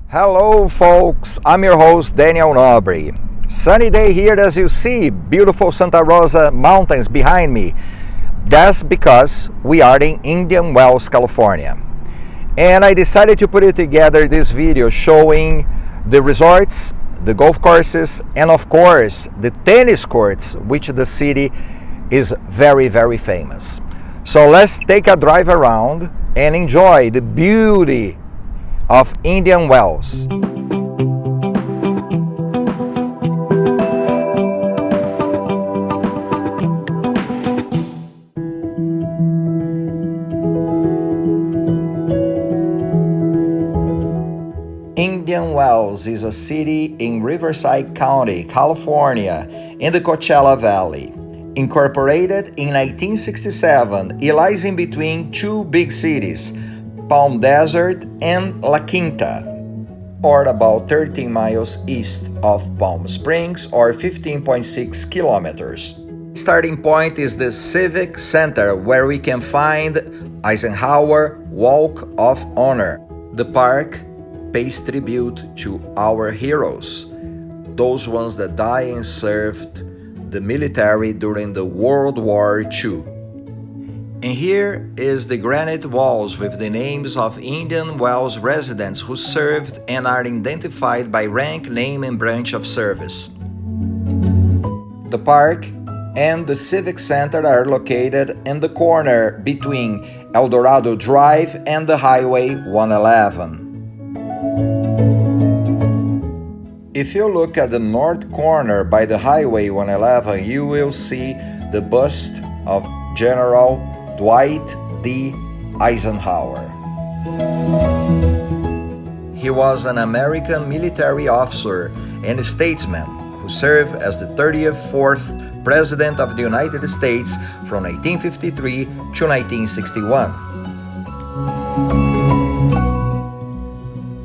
Hello folks, I'm your host Daniel Nobre. Sunny day here as you see, beautiful Santa Rosa mountains behind me. That's because we are in Indian Wells, California. And I decided to put it together this video showing the resorts, the golf courses, and of course the tennis courts, which the city is very famous. So let's take a drive around and enjoy the beauty of Indian Wells. Indian Wells is a city in Riverside County, California, in the Coachella Valley. Incorporated in 1967, it lies in between two big cities, Palm Desert and La Quinta, or about 13 miles east of Palm Springs or 15.6 kilometers. Starting point is the Civic Center, where we can find Eisenhower Walk of Honor. The park pays tribute to our heroes, those ones that died and served the military during the World War II. And here is the granite walls with the names of Indian Wells residents who served and are identified by rank, name, and branch of service. The park and the Civic Center are located in the corner between El Dorado Drive and the Highway 111. If you look at the north corner by the Highway 111, you will see the bust of General Dwight D. Eisenhower. He was an American military officer and statesman who served as the 34th President of the United States from 1953 to 1961.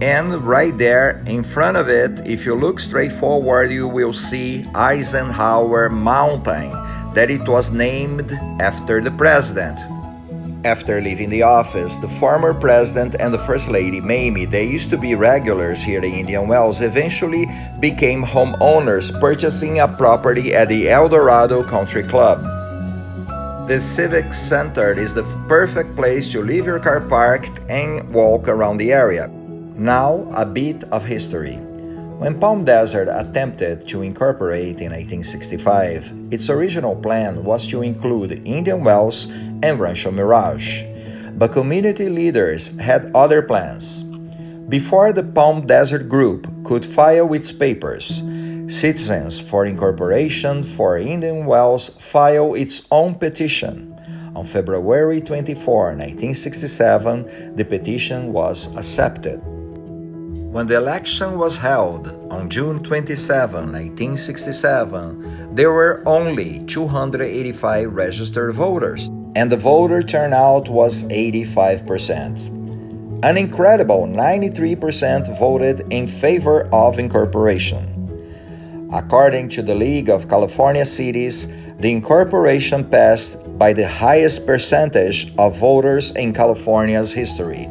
And right there in front of it, if you look straight forward, you will see Eisenhower Mountain, that it was named after the president. After leaving the office, the former president and the first lady, Mamie, they used to be regulars here in Indian Wells, eventually became homeowners, purchasing a property at the El Dorado Country Club. The Civic Center is the perfect place to leave your car parked and walk around the area. Now, a bit of history. When Palm Desert attempted to incorporate in 1965, its original plan was to include Indian Wells and Rancho Mirage, but community leaders had other plans. Before the Palm Desert Group could file its papers, Citizens for Incorporation for Indian Wells filed its own petition. On February 24, 1967, the petition was accepted. When the election was held on June 27, 1967, there were only 285 registered voters, and the voter turnout was 85%. An incredible 93% voted in favor of incorporation. According to the League of California Cities, the incorporation passed by the highest percentage of voters in California's history.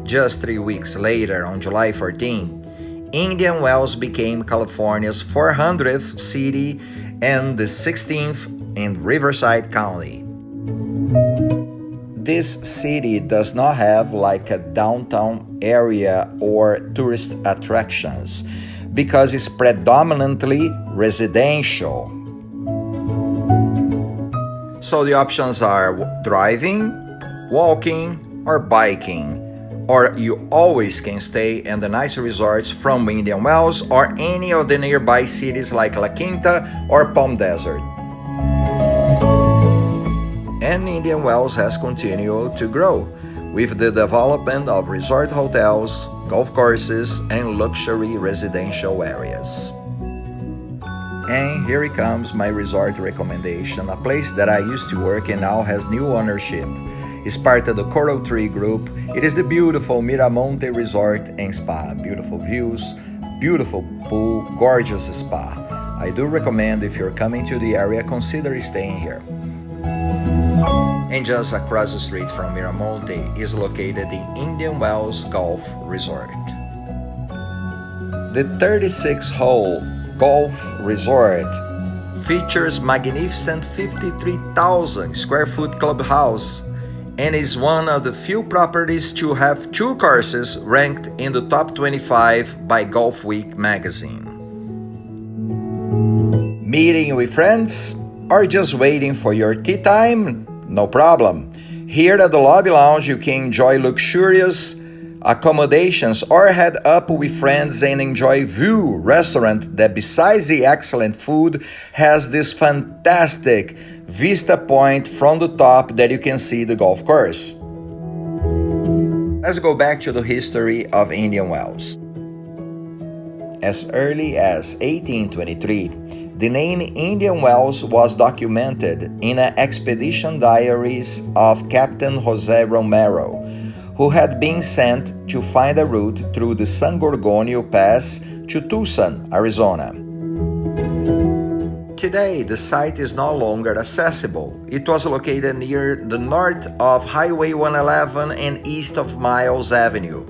Just 3 weeks later, on July 14, Indian Wells became California's 400th city and the 16th in Riverside County. This city does not have like a downtown area or tourist attractions because it's predominantly residential. So the options are driving, walking, or biking. Or you always can stay in the nice resorts from Indian Wells or any of the nearby cities like La Quinta or Palm Desert. And Indian Wells has continued to grow with the development of resort hotels, golf courses, and luxury residential areas. And here it comes my resort recommendation, a place that I used to work and now has new ownership. It's part of the Coral Tree Group. It is the beautiful Miramonte Resort and Spa. Beautiful views, beautiful pool, gorgeous spa. I do recommend if you're coming to the area, consider staying here. And just across the street from Miramonte is located the Indian Wells Golf Resort. The 36-hole golf resort features magnificent 53,000 square foot clubhouse and is one of the few properties to have 2 courses ranked in the top 25 by Golf Week magazine. Meeting with friends or just waiting for your tea time? No problem. Here at the Lobby Lounge you can enjoy luxurious accommodations or head up with friends and enjoy View restaurant that besides the excellent food has this fantastic vista point from the top that you can see the golf course. Let's go back to the history of Indian Wells. As early as 1823, the name Indian Wells was documented in an expedition diaries of Captain Jose Romero, who had been sent to find a route through the San Gorgonio Pass to Tucson, Arizona. Today, the site is no longer accessible. It was located near the north of Highway 111 and east of Miles Avenue.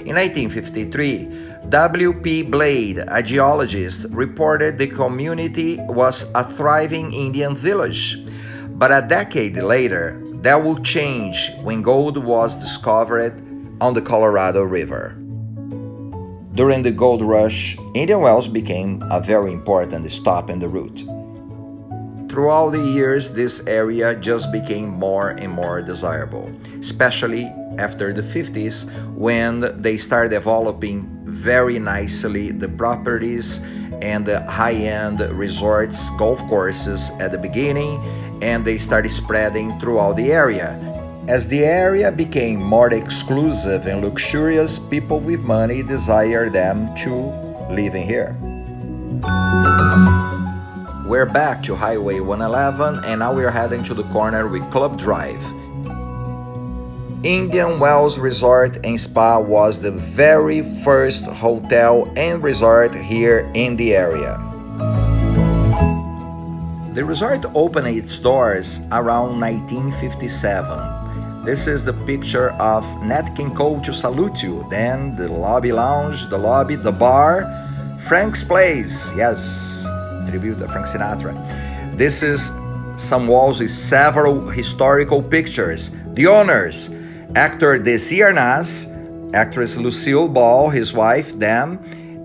In 1953, W.P. Blade, a geologist, reported the community was a thriving Indian village. But a decade later, that would change when gold was discovered on the Colorado River. During the gold rush, Indian Wells became a very important stop in the route. Throughout the years, this area just became more and more desirable, especially after the 50s when they started developing very nicely the properties and the high-end resorts, golf courses at the beginning, and they started spreading throughout the area. As the area became more exclusive and luxurious, people with money desired them to live in here. We're back to Highway 111 and now we're heading to the corner with Club Drive. Indian Wells Resort and Spa was the very first hotel and resort here in the area. The resort opened its doors around 1957. This is the picture of Nat King Cole to salute you. Then the lobby lounge, the lobby, the bar, Frank's Place, yes, tribute to Frank Sinatra. This is some walls with several historical pictures. The owners, actor Desi Arnaz, actress Lucille Ball, his wife, them,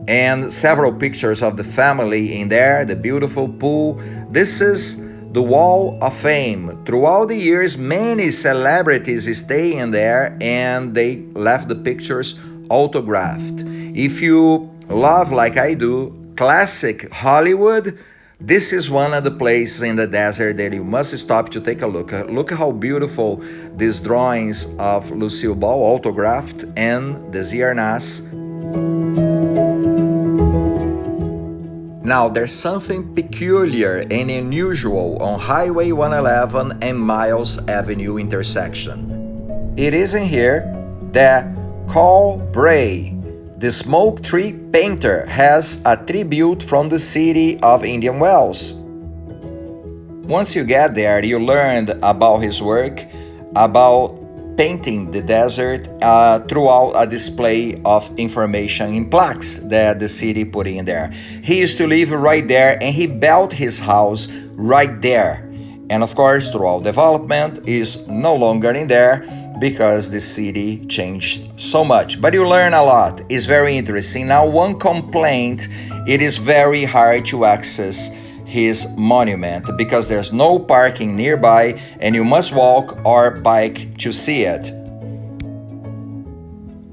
and several pictures of the family in there, the beautiful pool. This is the Wall of Fame. Throughout the years, many celebrities stay in there and they left the pictures autographed. If you love, like I do, classic Hollywood, this is one of the places in the desert that you must stop to take a look. Look how beautiful these drawings of Lucille Ball autographed and Desi Arnaz. Now, there's something peculiar and unusual on Highway 111 and Miles Avenue intersection. It is in here that Carl Bray, the smoke tree painter, has a tribute from the city of Indian Wells. Once you get there, you learn about his work, about painting the desert throughout a display of information in plaques that the city put in there. He used to live right there and he built his house right there. And of course, throughout development is no longer in there because the city changed so much. But you learn a lot. It's very interesting. Now, one complaint, it is very hard to access his monument because there's no parking nearby and you must walk or bike to see it.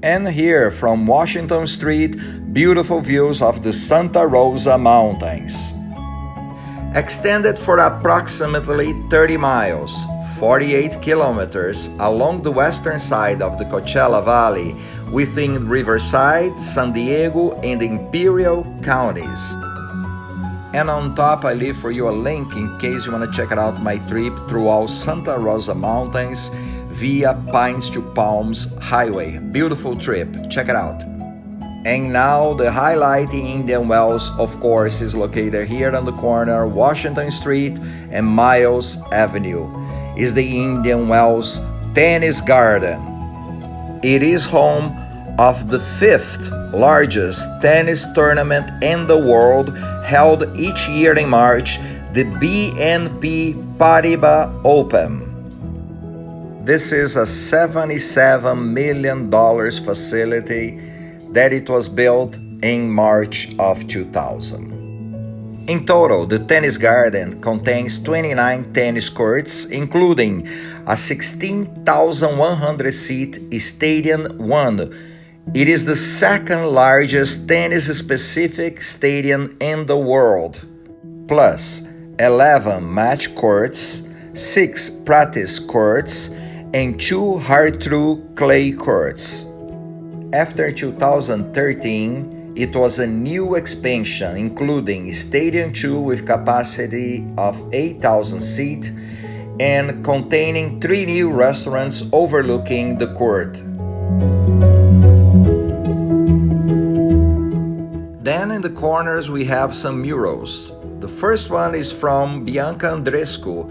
And here from Washington Street, beautiful views of the Santa Rosa Mountains. Extended for approximately 30 miles, 48 kilometers along the western side of the Coachella Valley within Riverside, San Diego, and Imperial counties. And on top, I leave for you a link in case you want to check out my trip throughout Santa Rosa Mountains via Pines to Palms Highway. Beautiful trip. Check it out. And now the highlight in Indian Wells, of course, is located here on the corner, Washington Street and Miles Avenue. is the Indian Wells Tennis Garden. It is home of the 5th largest tennis tournament in the world, held each year in March, the BNP Paribas Open. This is a $77 million facility that it was built in March of 2000. In total, the tennis garden contains 29 tennis courts, including a 16,100-seat Stadium 1. It is the second largest tennis-specific stadium in the world, plus 11 match courts, 6 practice courts, and 2 hard-through clay courts. After 2013, it was a new expansion, including Stadium 2 with capacity of 8,000 seats and containing 3 new restaurants overlooking the court. Then in the corners we have some murals. The first one is from Bianca Andreescu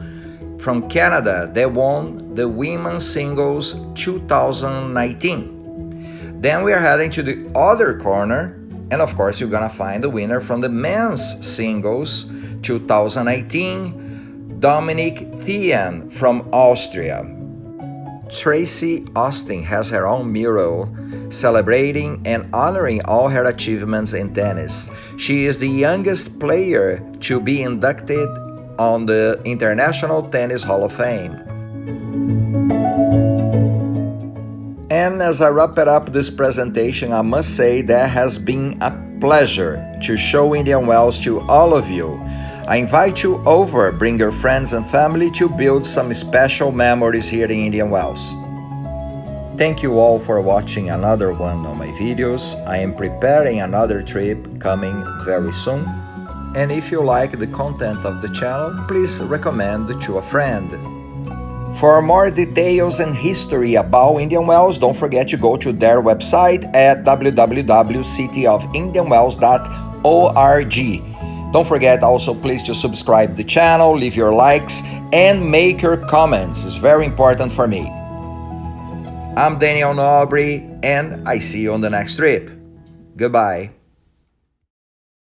from Canada that won the women's singles 2019. Then we are heading to the other corner, and of course you're gonna find the winner from the men's singles 2018, Dominic Thien from Austria. Tracy Austin has her own mural celebrating and honoring all her achievements in tennis. She is the youngest player to be inducted on the International Tennis Hall of Fame. And as I wrap it up this presentation, I must say that has been a pleasure to show Indian Wells to all of you. I invite you over, bring your friends and family to build some special memories here in Indian Wells. Thank you all for watching another one of my videos. I am preparing another trip coming very soon. And if you like the content of the channel, please recommend to a friend. For more details and history about Indian Wells, don't forget to go to their website at www.cityofindianwells.org. Don't forget also please to subscribe the channel, leave your likes, and make your comments. It's very important for me. I'm Daniel Nobre, and I see you on the next trip. Goodbye.